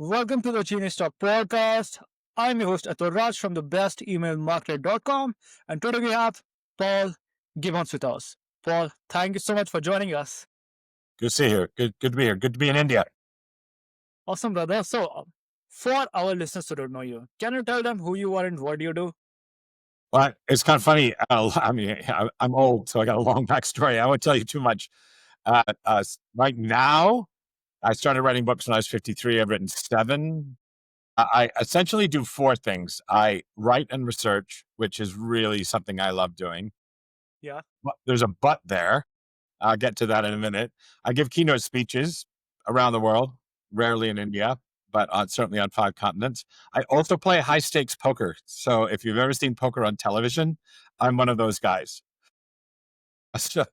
Welcome to the Genius Talk podcast. I'm your host Atul Raj from the bestemailmarketer.com, and today we have Paul Gibbons with us. Paul, thank you so much for joining us. Good to see you. Good to be here. Good to be in India. Awesome, brother. So, for our listeners who don't know you, can you tell them who you are and what do you do? Well, it's kind of funny. I'm old, so I got a long backstory. I won't tell you too much. Right now, I started writing books when I was 53. I've written 7. I essentially do 4 things. I write and research, which is really something I love doing. Yeah. But there's a but there. I'll get to that in a minute. I give keynote speeches around the world, rarely in India, but certainly on 5 continents. I also play high stakes poker. So if you've ever seen poker on television, I'm one of those guys. So,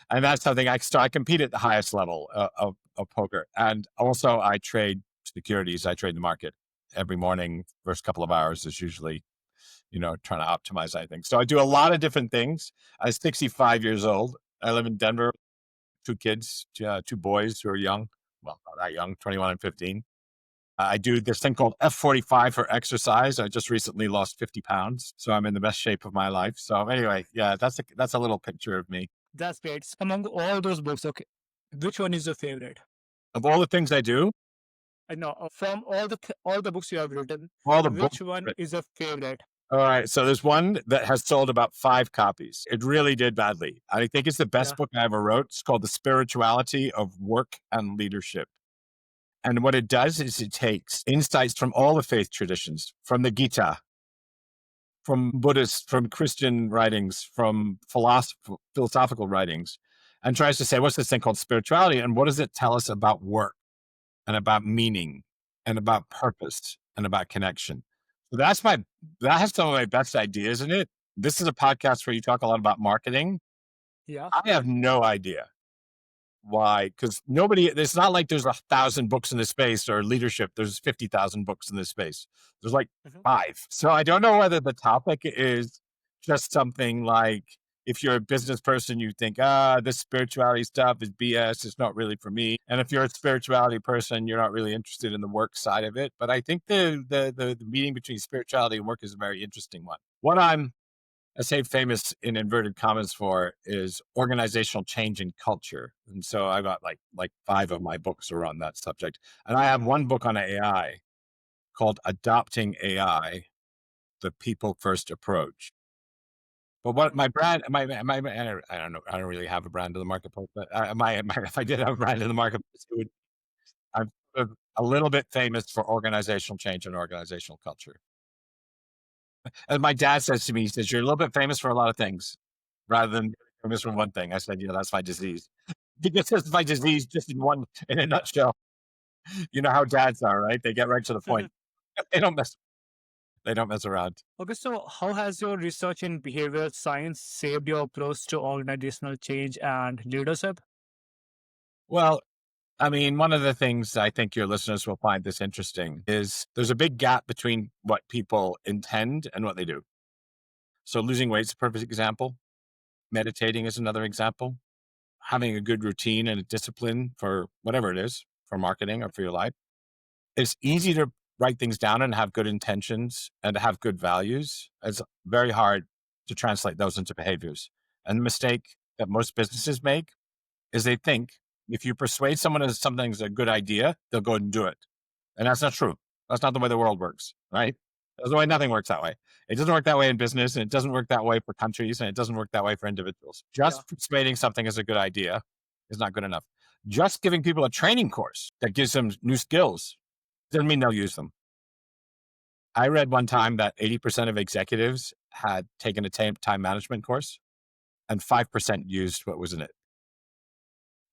and that's something I compete at the highest level of poker. And also I trade securities. I trade the market every morning. First couple of hours is usually, trying to optimize anything. So I do a lot of different things. I'm 65 years old. I live in Denver. 2 kids, 2 boys who are young. Well, not that young, 21 and 15. I do this thing called F45 for exercise. I just recently lost 50 pounds, so I'm in the best shape of my life. So anyway, yeah, that's a little picture of me. That's great. Among all those books, okay, which one is your favorite? Of all the things I do, I know from all the books you have written, all the which books. one is your favorite? All right, so there's one that has sold about 5 copies. It really did badly. I think it's the best Yeah. book I ever wrote. It's called The Spirituality of Work and Leadership. And what it does is it takes insights from all the faith traditions, from the Gita, from Buddhist, from Christian writings, from philosophical writings, and tries to say, what's this thing called spirituality? And what does it tell us about work and about meaning and about purpose and about connection? So that has some of my best ideas in it. This is a podcast where you talk a lot about marketing. Yeah. I have no idea why, because it's not like there's 1,000 books in this space, or leadership, there's 50,000 books in this space. There's like 5. So I don't know whether the topic is just something like, if you're a business person, you think, this spirituality stuff is BS. It's not really for me. And if you're a spirituality person, you're not really interested in the work side of it. But I think the meeting between spirituality and work is a very interesting one. What I say famous in inverted commas for is organizational change and culture. And so I got like 5 of my books are on that subject. And I have one book on AI called Adopting AI, the People First Approach. But what my brand, I don't know, I don't really have a brand in the marketplace, but if I did have a brand in the marketplace, I'm sort of a little bit famous for organizational change and organizational culture. As my dad says to me, he says, you're a little bit famous for a lot of things rather than famous for one thing. I said, that's my disease. That's my disease, just in a nutshell. You know how dads are, right? They get right to the point. They don't mess around. Okay, so how has your research in behavioral science shaped your approach to organizational change and leadership? Well, I mean, one of the things I think your listeners will find this interesting is there's a big gap between what people intend and what they do. So losing weight is a perfect example. Meditating is another example. Having a good routine and a discipline for whatever it is, for marketing or for your life. It's easy to write things down and have good intentions and to have good values. It's very hard to translate those into behaviors. And the mistake that most businesses make is they think if you persuade someone that something's a good idea, they'll go and do it. And that's not true. That's not the way the world works, right? That's the way nothing works that way. It doesn't work that way in business, and it doesn't work that way for countries, and it doesn't work that way for individuals. Just persuading something is a good idea is not good enough. Just giving people a training course that gives them new skills doesn't mean they'll use them. I read one time that 80% of executives had taken a time management course and 5% used what was in it.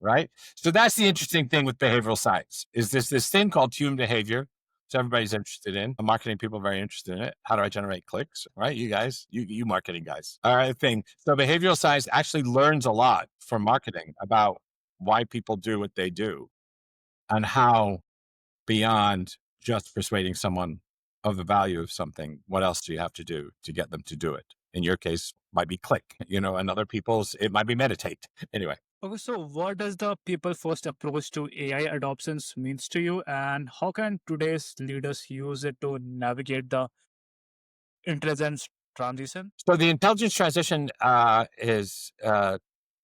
Right? So that's the interesting thing with behavioral science is this thing called human behavior. So everybody's interested in. Marketing people are very interested in it. How do I generate clicks? Right? You guys, you marketing guys. All right, thing. So behavioral science actually learns a lot from marketing about why people do what they do and how, beyond just persuading someone of the value of something, what else do you have to do to get them to do it? In your case, might be click, and other people's, it might be meditate. Anyway. Okay, so what does the people first approach to AI adoptions means to you, and how can today's leaders use it to navigate the intelligence transition? So the intelligence transition is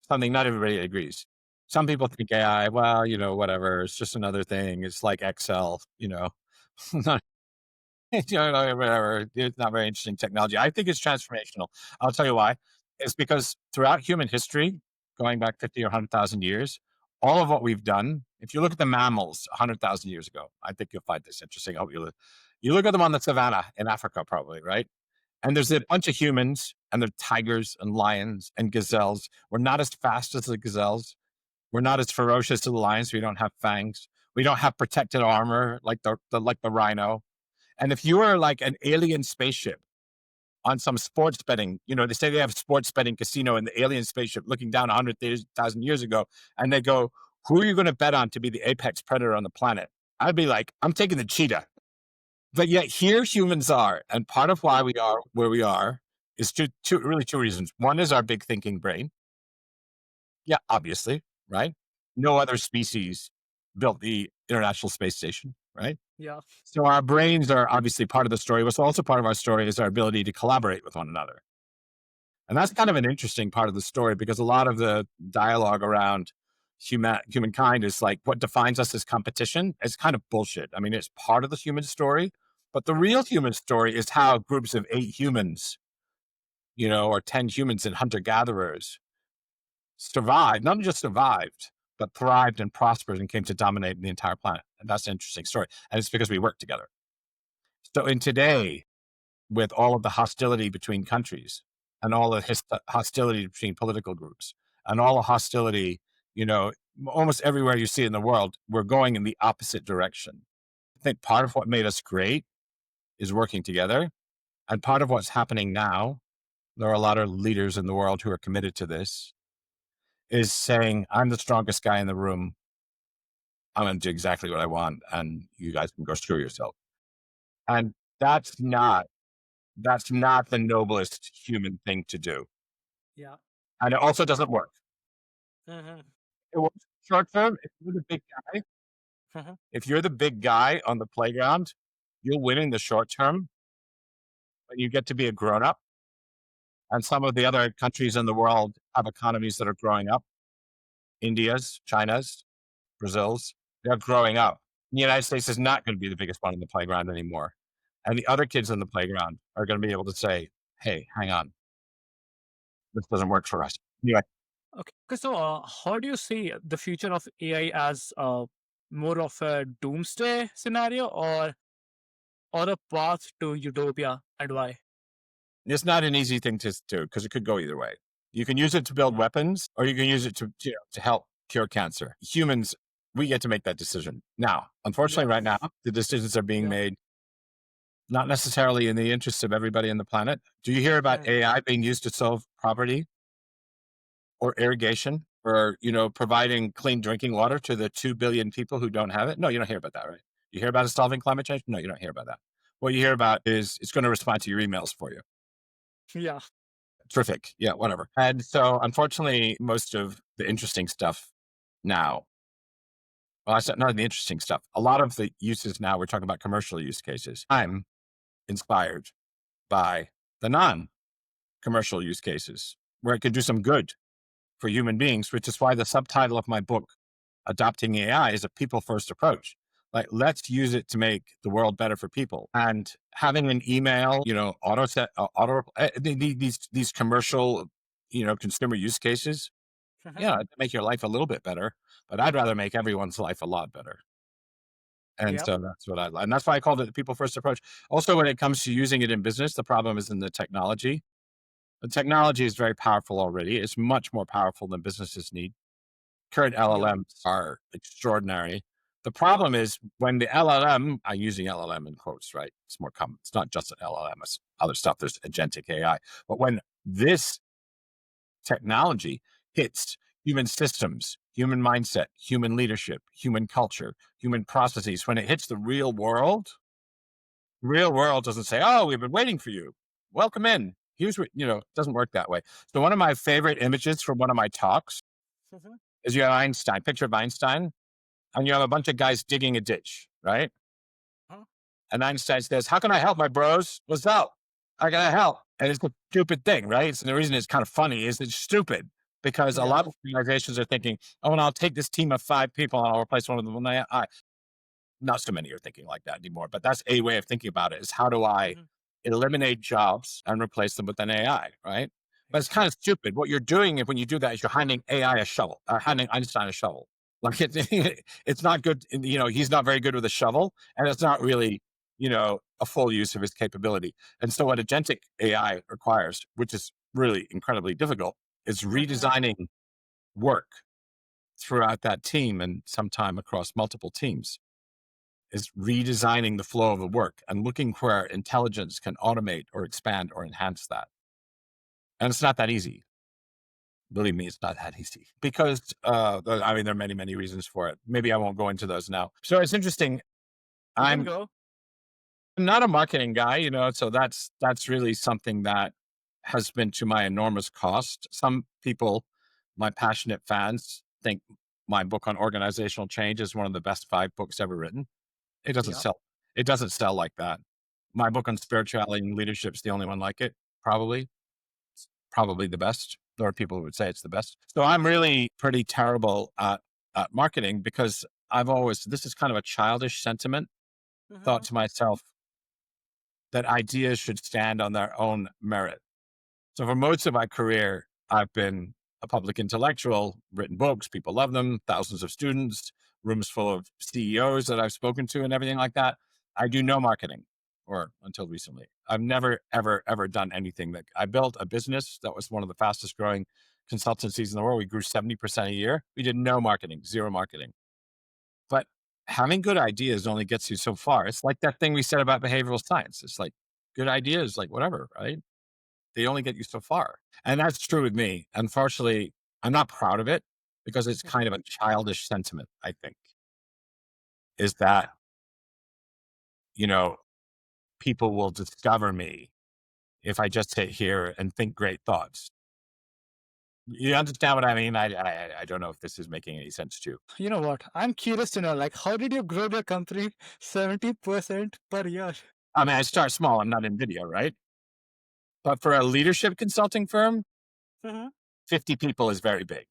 something not everybody agrees. Some people think AI, well, whatever, it's just another thing. It's like Excel, not, whatever. It's not very interesting technology. I think it's transformational. I'll tell you why. It's because throughout human history, going back 50 or 100,000 years, all of what we've done, if you look at the mammals 100,000 years ago, I think you'll find this interesting. I hope you look at them on the savannah in Africa, probably, right? And there's a bunch of humans, and they're tigers and lions and gazelles. We're not as fast as the gazelles. We're not as ferocious as the lions. We don't have fangs. We don't have protected armor like the rhino. And if you are like an alien spaceship on some sports betting, they say they have sports betting casino in the alien spaceship looking down 100,000 years ago, and they go, "Who are you going to bet on to be the apex predator on the planet?" I'd be like, "I'm taking the cheetah." But yet here humans are, and part of why we are where we are is really two reasons. One is our big thinking brain. Yeah, obviously, right? No other species built the International Space Station, right? Yeah, So our brains are obviously part of the story. What's also part of our story is our ability to collaborate with one another. And that's kind of an interesting part of the story because a lot of the dialogue around humankind is like what defines us as competition is kind of bullshit. I mean, it's part of the human story, but the real human story is how groups of 8 humans, or 10 humans and hunter gatherers survived, not just survived, but thrived and prospered and came to dominate the entire planet. And that's an interesting story. And it's because we work together. So in today, with all of the hostility between countries and all the hostility between political groups and all the hostility, you know, almost everywhere you see in the world, we're going in the opposite direction. I think part of what made us great is working together. And part of what's happening now, there are a lot of leaders in the world who are committed to this, is saying, I'm the strongest guy in the room. I'm going to do exactly what I want. And you guys can go screw yourself. And that's not the noblest human thing to do. yeah. And it also doesn't work. Hmm. It works short term. If you're the big guy on the playground, you'll win in the short term, but you get to be a grown up. And some of the other countries in the world have economies that are growing up. India's, China's, Brazil's, they're growing up. The United States is not going to be the biggest one in the playground anymore. And the other kids in the playground are going to be able to say, hey, hang on, this doesn't work for us. Anyway, Okay, so how do you see the future of AI as more of a doomsday scenario or a path to utopia, and why? it's not an easy thing to do because it could go either way. You can use it to build Yeah, weapons, or you can use it to help cure cancer. Humans, we get to make that decision. Now, unfortunately, yeah, right now, the decisions are being yeah. made not necessarily in the interests of everybody on the planet. Do you hear about Mhm. AI being used to solve poverty or irrigation or, providing clean drinking water to the 2 billion people who don't have it? No, you don't hear about that, right? You hear about it solving climate change? No, you don't hear about that. What you hear about is it's going to respond to your emails for you. Yeah, Terrific. Yeah, whatever. And so, unfortunately, most of the interesting stuff now, well, I said not the interesting stuff. A lot of the uses now, we're talking about commercial use cases. I'm inspired by the non commercial use cases where it could do some good for human beings, which is why the subtitle of my book, Adopting AI, is a people first approach. Like, let's use it to make the world better for people. And having an email, these commercial, consumer use cases, yeah, to make your life a little bit better. But I'd rather make everyone's life a lot better. And yeah, so that's what and that's why I called it the people first approach. Also, when it comes to using it in business, the problem is in the technology. The technology is very powerful already. It's much more powerful than businesses need. Current yeah. LLMs are extraordinary. The problem is when the LLM, I'm using LLM in quotes, right? It's more common. It's not just an LLM, it's other stuff. There's agentic AI. But when this technology hits human systems, human mindset, human leadership, human culture, human processes, when it hits the real world doesn't say, oh, we've been waiting for you. Welcome in. Here's what, it doesn't work that way. So one of my favorite images from one of my talks is you have Einstein, picture of Einstein, and you have a bunch of guys digging a ditch, right? Huh? And Einstein says, "How can I help, my bros? What's up? How can I help?" And it's a stupid thing, right? And the reason it's kind of funny is it's stupid because a Yeah. lot of organizations are thinking, "Oh, and I'll take this team of 5 people and I'll replace one of them with AI." Not so many are thinking like that anymore, but that's a way of thinking about it: is how do I Mhm. eliminate jobs and replace them with an AI, right? But it's kind Yep. of stupid. What you're doing when you do that is you're handing AI a shovel, handing Einstein a shovel. Like it's not good. He's not very good with a shovel, and it's not really, a full use of his capability. And so what agentic AI requires, which is really incredibly difficult, is Mhm. redesigning work throughout that team and sometime across multiple teams, is redesigning the flow of the work and looking where intelligence can automate or expand or enhance that. And it's not that easy. Believe me, it's not that easy because, there are many, many reasons for it. Maybe I won't go into those now. So it's interesting. You can I'm go. not a marketing guy, so that's really something that has been to my enormous cost. Some people, my passionate fans, think my book on organizational change is one of the best 5 books ever written. It doesn't Yeah. sell. It doesn't sell like that. My book on spirituality and leadership is the only one like it. Probably, it's probably the best. There are people who would say it's the best. So I'm really pretty terrible at marketing because this is kind of a childish sentiment, thought Mhm. to myself that ideas should stand on their own merit. So for most of my career, I've been a public intellectual, written books, people love them, thousands of students, rooms full of CEOs that I've spoken to and everything like that. I do no marketing, or until recently. I've never, ever, ever done anything. That I built a business that was one of the fastest growing consultancies in the world. We grew 70% a year. We did no marketing, zero marketing. But having good ideas only gets you so far. It's like that thing we said about behavioral science. It's like good ideas, like whatever, right? They only get you so far. And that's true with me. Unfortunately, I'm not proud of it because it's kind Mhm. of a childish sentiment, I think, is that, you know, people will discover me if I just sit here and think great thoughts. You understand what I mean? I don't know if this is making any sense to you. You know what? I'm curious to know, like, how did you grow your company 70% per year? I mean, I start small. I'm not in video, right? But for a leadership consulting firm, Mhm. 50 people is very big.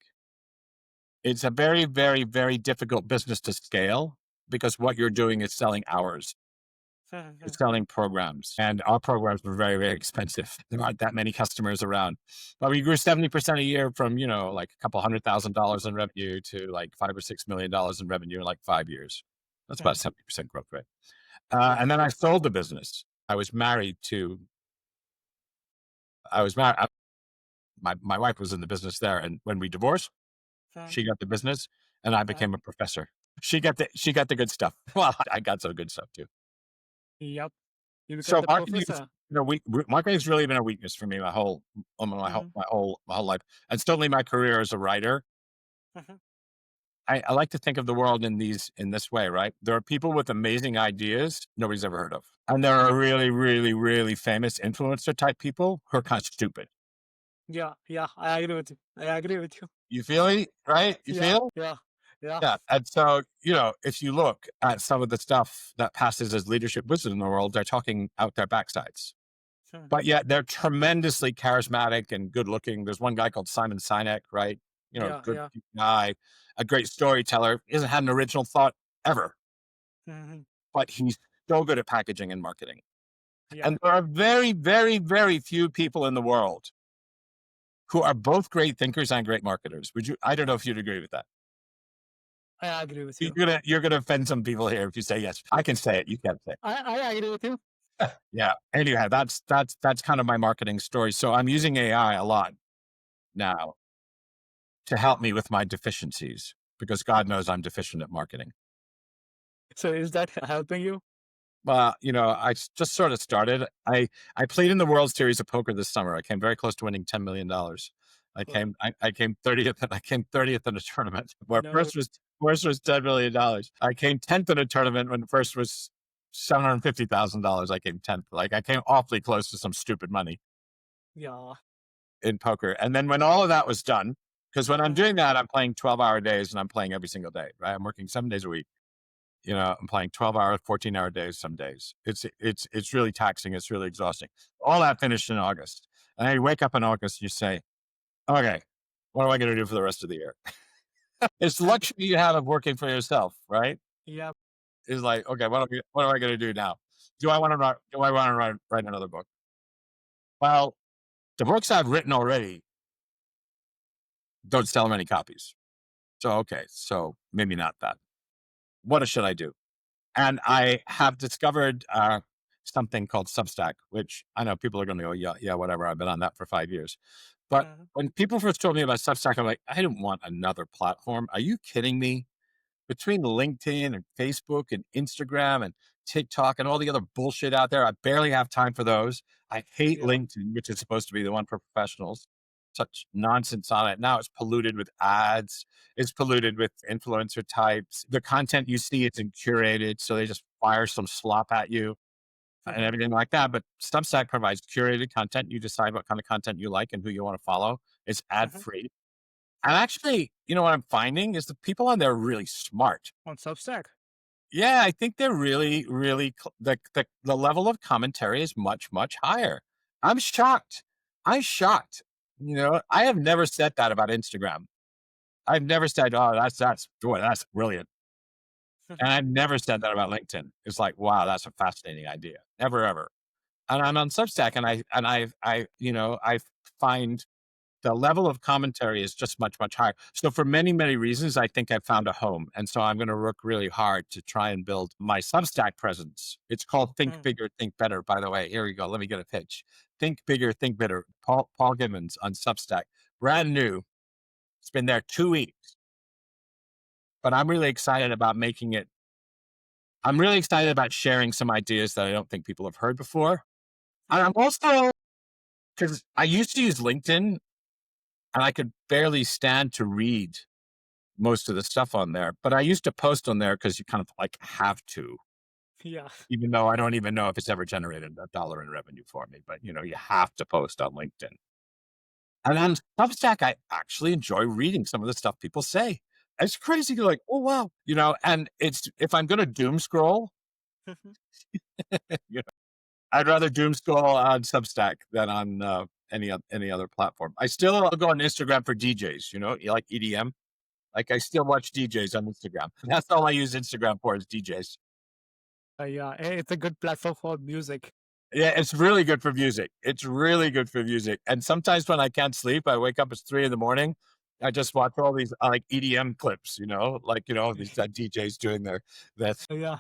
It's a very, very, very difficult business to scale because what you're doing is selling hours. You're Mhm. selling programs, and our programs were very, very expensive. There aren't that many customers around, but we grew 70% a year from, like a couple $100,000 in revenue to like $5 or $6 million in revenue in like 5 years. That's about Mhm. 70% growth rate. Yeah. And then I sold the business. I was married. My wife was in the business there. And when we divorced, Mhm. she got the business and I Mhm. became a professor. She got the good stuff. Well, I got some good stuff too. Yep. You become So the marketing is, professor. marketing has really been a weakness for me Mhm. my whole life, and certainly my career as a writer. Mhm. I like to think of the world in this way, right? There are people with amazing ideas nobody's ever heard of, and there are really, really, really famous influencer type people who are kind of stupid. Yeah. Yeah. I agree with you. I agree with you. You feel me, right? You Yeah. feel? Yeah. Yeah. Yeah. And so, if you look at some of the stuff that passes as leadership wisdom in the world, they're talking out their backsides. Mhm. But yet they're tremendously charismatic and good looking. There's one guy called Simon Sinek, right? Yeah. Good Yeah. guy, a great storyteller. He hasn't had an original thought ever, Mhm. but he's so good at packaging and marketing. Yeah. And there are very, very, very few people in the world who are both great thinkers and great marketers. I don't know if you'd agree with that. I agree with You're you. gonna, you're gonna offend some people here if you say yes. I can say it. You can't say it. I agree with you. Yeah. Anyhow, that's kind of my marketing story. So I'm using AI a lot now to help me with my deficiencies because God knows I'm deficient at marketing. So is that helping you? Well, just sort of started. I played in the World Series of Poker this summer. I came very close to winning $10 million. Wow. I came 30th, and I came 30th in a tournament where No. first was $10 million. I came 10th in a tournament when first was $750,000. I came 10th. Like I came awfully close to some stupid money Yeah. in poker. And then when all of that was done, Because when I'm Mhm. doing that, I'm playing 12-hour days and I'm playing every single day, right? I'm working 7 days a week. I'm playing 12-hour, 14-hour days some days. It's really taxing. It's really exhausting. All that finished in August. And then you wake up in August and you say, okay, what am I going to do for the rest of the year? It's the luxury you have of working for yourself, right? Yeah. Is like, okay, what am I going to do now? Do I want to write another book? Well, the books I've written already don't sell many copies. So, okay, so maybe not that. What should I do? And I have discovered something called Substack, which I know people are going to go, yeah, yeah, whatever. I've been on that for 5 years. But Mhm. when people first told me about Substack, I'm like, I don't want another platform. Are you kidding me? Between LinkedIn and Facebook and Instagram and TikTok and all the other bullshit out there, I barely have time for those. I hate Yeah. LinkedIn, which is supposed to be the one for professionals. Such nonsense on it. Now it's polluted with ads. It's polluted with influencer types. The content you see isn't curated, so they just fire some slop at you and Mhm. everything like that. But Substack provides curated content. You decide what kind of content you like and who you want to follow. It's ad Mhm. free. And actually, what I'm finding is the people on there are really smart. On Substack. Yeah, I think they're really, really the level of commentary is much, much higher. I'm shocked. I'm shocked. I have never said that about Instagram. I've never said, "Oh, that's boy, that's brilliant," and Mhm. I've never said that about LinkedIn. It's like, "Wow, that's a fascinating idea." Never, ever. And I'm on Substack, and I find the level of commentary is just much, much higher. So for many, many reasons, I think I found a home. And so I'm going to work really hard to try and build my Substack presence. It's called Think Mhm. Bigger, Think Better, by the way. Here we go. Let me get a pitch. Think Bigger, Think Better. Paul Gibbons on Substack. Brand new. It's been there 2 weeks, but I'm really excited about making it. I'm really excited about sharing some ideas that I don't think people have heard before. And I'm Mhm. also, because I used to use LinkedIn and I could barely stand to read most of the stuff on there. But I used to post on there because you kind of like have to, Yeah. even though I don't even know if it's ever generated a dollar in revenue for me. But you have to post on LinkedIn. And on Substack, I actually enjoy reading some of the stuff people say. It's crazy. You're like, oh wow, and it's if I'm gonna doom scroll, Mhm. you know, I'd rather doom scroll on Substack than on any other platform. I still go on Instagram for DJs, you like EDM. Like I still watch DJs on Instagram. That's all I use Instagram for is DJs. Yeah. It's a good platform for music. Yeah, it's really good for music. It's really good for music. And sometimes when I can't sleep, I wake up, it's 3 in the morning. I just watch all these like EDM clips, these DJs doing that. Yeah.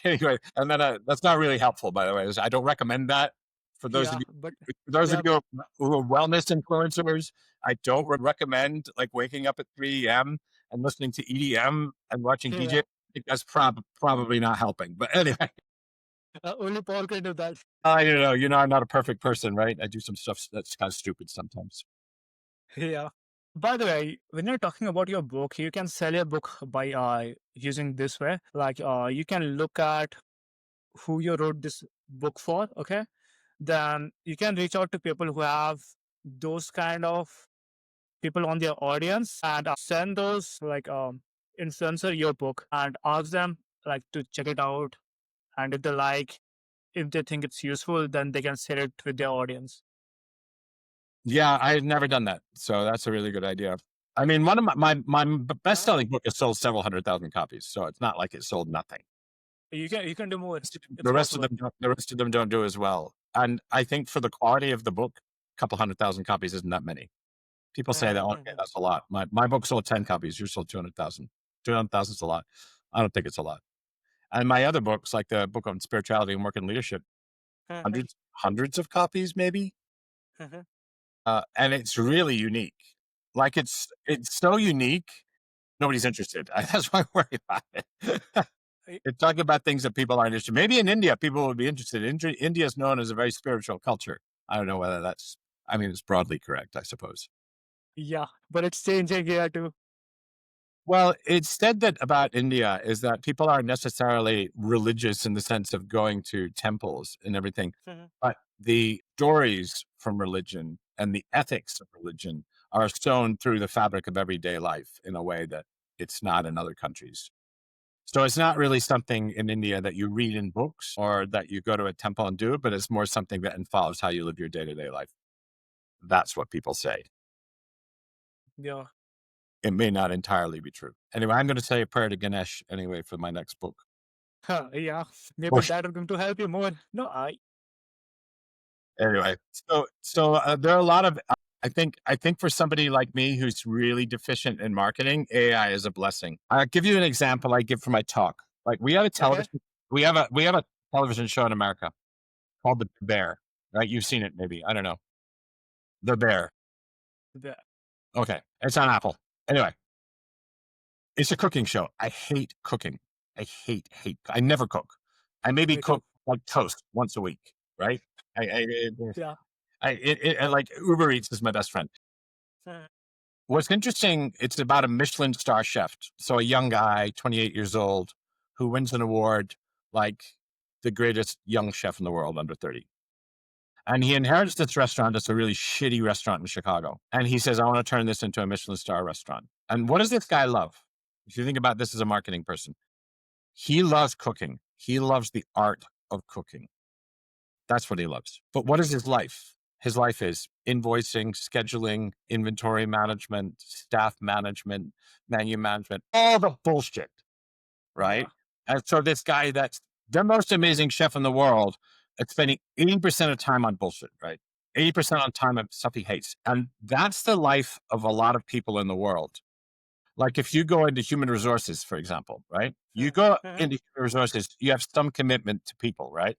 Anyway, and then that's not really helpful, by the way. I don't recommend that for those of Yeah. you. But For those of yeah. you who are wellness influencers, I don't recommend like waking up at 3 a.m. and listening to EDM and watching DJ. Yeah. Think that's probably not helping. But anyway, Only Paul can do that. I'm not a perfect person, right? I do some stuff that's kind of stupid sometimes. Yeah. By the way, when you're talking about your book, you can sell your book by using this way. Like you can look at who you wrote this book for, okay? Then you can reach out to people who have those kind of people on their audience and send those like influencer your book and ask them like to check it out. And if they like, if they think it's useful, then they can share it with their audience. Yeah, I've never done that, so that's a really good idea. I mean, one of my best selling book has sold several 100,000 copies, so it's not like it sold nothing. You can do more. It's The rest of possible. them don't do as well. And I think for the quality of the book, a couple 100,000 copies isn't that many. People say that, okay, Mhm. that's a lot. My book sold 10 copies. Yours sold 200,000. 200,000 is a lot. I don't think it's a lot. And my other books, like the book on spirituality and work and leadership, Mhm. hundreds of copies, maybe. Mhm. And it's really unique. Like it's so unique, nobody's interested. That's why I worry about it. Y- It's talking about things that people aren't interested. Maybe in India, people would be interested. India is known as a very spiritual culture. I don't know whether that's. I mean, it's broadly correct, I suppose. Yeah, but it's changing here too. Well, it's said that about India is that people aren't necessarily religious in the sense of going to temples and everything, Mhm. but the stories from religion and the ethics of religion are sewn through the fabric of everyday life in a way that it's not in other countries. So it's not really something in India that you read in books or that you go to a temple and do, but it's more something that involves how you live your day-to-day life. That's what people say. Yeah. It may not entirely be true. Anyway, I'm going to say a prayer to Ganesh anyway for my next book. Yeah. Maybe Or that is going to help you more. No, anyway, so there are a lot of I think for somebody like me who's really deficient in marketing, AI is a blessing. I'll give you an example I give for my talk. Like we have a okay. television we have a television show in America called The Bear, right? You've seen it maybe. I don't know. The Bear. Yeah. Okay. It's on Apple. Anyway, it's a cooking show. I hate cooking. Hate. I never cook. I maybe Me too. cook like toast once a week, right? I Yeah. like Uber Eats is my best friend. Uh, What's interesting, it's about a Michelin star chef. So a young guy, 28 years old, who wins an award like the greatest young chef in the world under 30. And he inherits this restaurant. It's a really shitty restaurant in Chicago. And he says, I want to turn this into a Michelin star restaurant. And what does this guy love? If you think about this as a marketing person, he loves cooking. He loves the art of cooking. That's what he loves. But what is his life? His life is invoicing, scheduling, inventory management, staff management, menu management, all the bullshit, yeah. right? And so this guy that's the most amazing chef in the world is spending 80% of time on bullshit, right? 80% on time of stuff he hates. And that's the life of a lot of people in the world. Like if you go into human resources, for example, right? You go Uh-huh. into human resources, you have some commitment to people, right?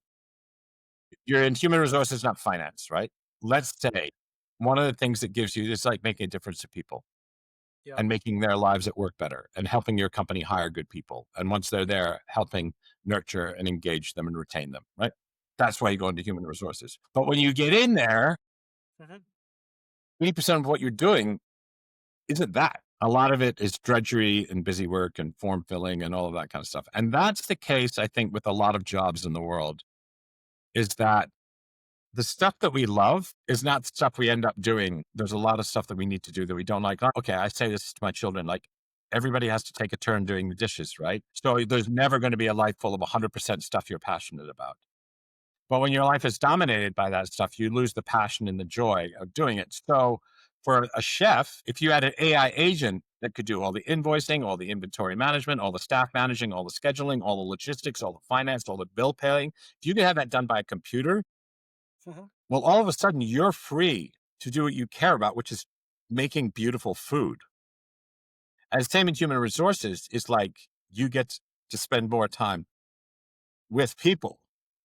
You're in human resources, not finance, right? Let's say one of the things that gives you is like making a difference to people Yeah. and making their lives at work better and helping your company hire good people. And once they're there, helping nurture and engage them and retain them, right? That's why you go into human resources. But when you get in there, Uh-huh. 80% of what you're doing isn't that. A lot of it is drudgery and busy work and form filling and all of that kind of stuff. And that's the case, I think, with a lot of jobs in the world, is that the stuff that we love is not stuff we end up doing. There's a lot of stuff that we need to do that we don't like. Okay, I say this to my children, like everybody has to take a turn doing the dishes, right? So there's never going to be a life full of 100% stuff you're passionate about. But when your life is dominated by that stuff, you lose the passion and the joy of doing it. So for a chef, if you had an AI agent that could do all the invoicing, all the inventory management, all the staff managing, all the scheduling, all the logistics, all the finance, all the bill paying, if you could have that done by a computer, Uh-huh. well, all of a sudden you're free to do what you care about, which is making beautiful food. And same in human resources is like you get to spend more time with people,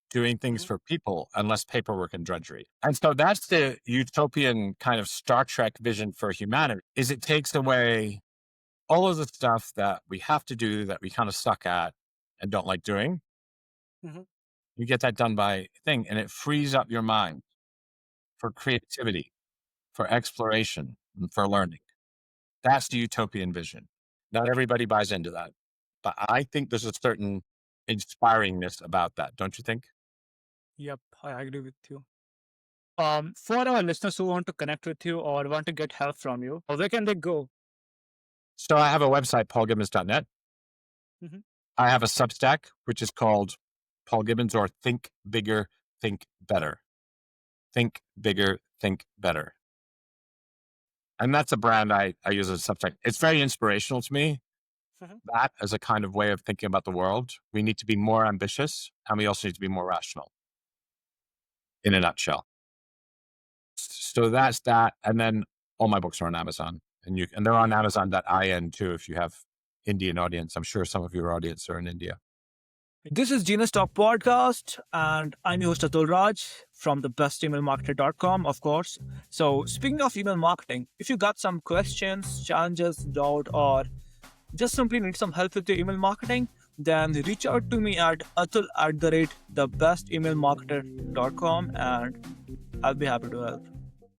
doing things Mhm. for people and less paperwork and drudgery. And so that's the utopian kind of Star Trek vision for humanity, is it takes away all of the stuff that we have to do that we kind of suck at and don't like doing. Mhm. You get that done by thing and it frees up your mind for creativity, for exploration, and for learning. That's the utopian vision. Not everybody buys into that, but I think there's a certain inspiringness about that. Don't you think? Yep. I agree with you. For our listeners who want to connect with you or want to get help from you, where can they go? So I have a website, paulgibbons.net. Mhm. I have a Substack, which is called Paul Gibbons or Think Bigger, Think Better. Think Bigger, Think Better. And that's a brand I use as a Substack. It's very inspirational to me. Mhm. That as a kind of way of thinking about the world. We need to be more ambitious and we also need to be more rational in a nutshell. So that's that. And then all my books are on Amazon and they're on Amazon.in too. If you have Indian audience, I'm sure some of your audience are in India. This is Genius Talk Podcast, and I'm your host Atul Raj from the bestemailmarketer.com, of course. So, speaking of email marketing, if you got some questions, challenges, doubt, or just simply need some help with your email marketing, then reach out to me at atul@thebestemailmarketer.com and I'll be happy to help.